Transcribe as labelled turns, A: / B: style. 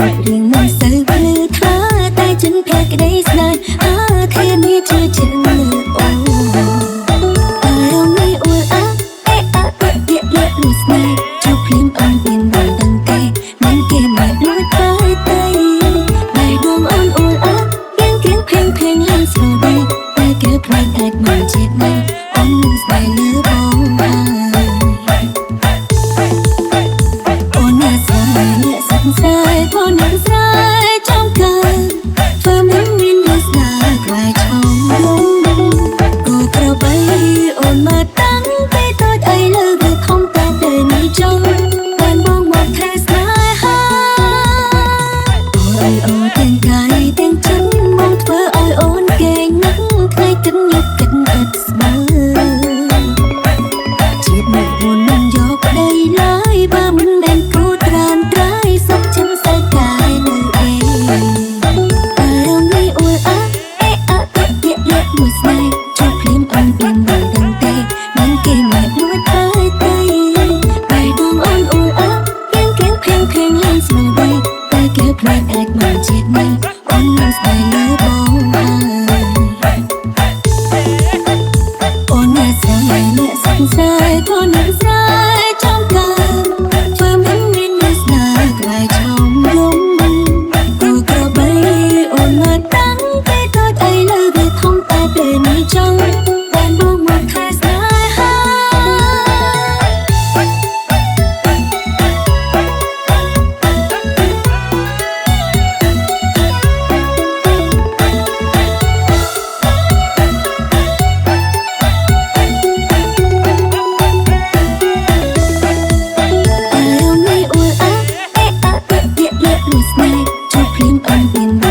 A: រៀងមិនសូវភ្លឺថ្លាតែចិនភ័ក្រក្តីស្នេហ៍ធានាជាចិត្តអូអារម្មណ៍នេះអួលអាពាក់ពាក់លាក់លួចស្នេហ៍ជួបភ្លាមអងមានមិនដឹងទេមិនគេមកលួចទៅតែដងអូនអួលអាគៀងភេងឡើងស្រួលដែរតែគឺផ្លែអាចមកជាតិនេះអូននឹងស្ដាយលើបងអូនណាស្រីអ្នកសង្ស័យផងនឹងស្រ័យចំកើធ្វើមិនមានលស្ដាក្លាយឆោមលងគូក្របីអូនមកតាំងពីតូចអីលើគឺខំតែពេលនេះចង់បានបងមកថែស្នេហាអូយអូទាំងកាយទាំងចិត្តមកធ្វើឲ្យអូនកេងនឹកថ្ងៃគិតញឹកគិតអត់ស្មើជាតិមកអូននឹងយកប្តីឡើយបើមិនមែនគូត្រានត្រាយសុខចិត្តសើកាយនៅឯងអារម្មណ៍នេះអួលអាពាក់ពាក់លាក់លួចស្នេហ៍ជួបភ្លាមអងមានមិនដឹងទេមិនគេមកលួចទៅតែបែរដងអូនអួលអាគៀងភេងឡើងស្រួលដែរតែគេភ្លេចអាចមកជាតិនេះអូននឹងស្ដាយលើបងអូនណាស្រីអ្នកសង្ស័យផងនឹងស្រ័យចំកើធ្វើមិនមានលស្ដាក្លាយឆោមលងគូក្របីអូនមកតាំងពីតូចអីលើគឺធំតែពេលនេះចង់បានបងមកថែស្នេហាអារម្មណ៍នេះអួលអាពាក់ពាក់លាក់លួចស្នេហ៍ជួបភ្លាមអងមាន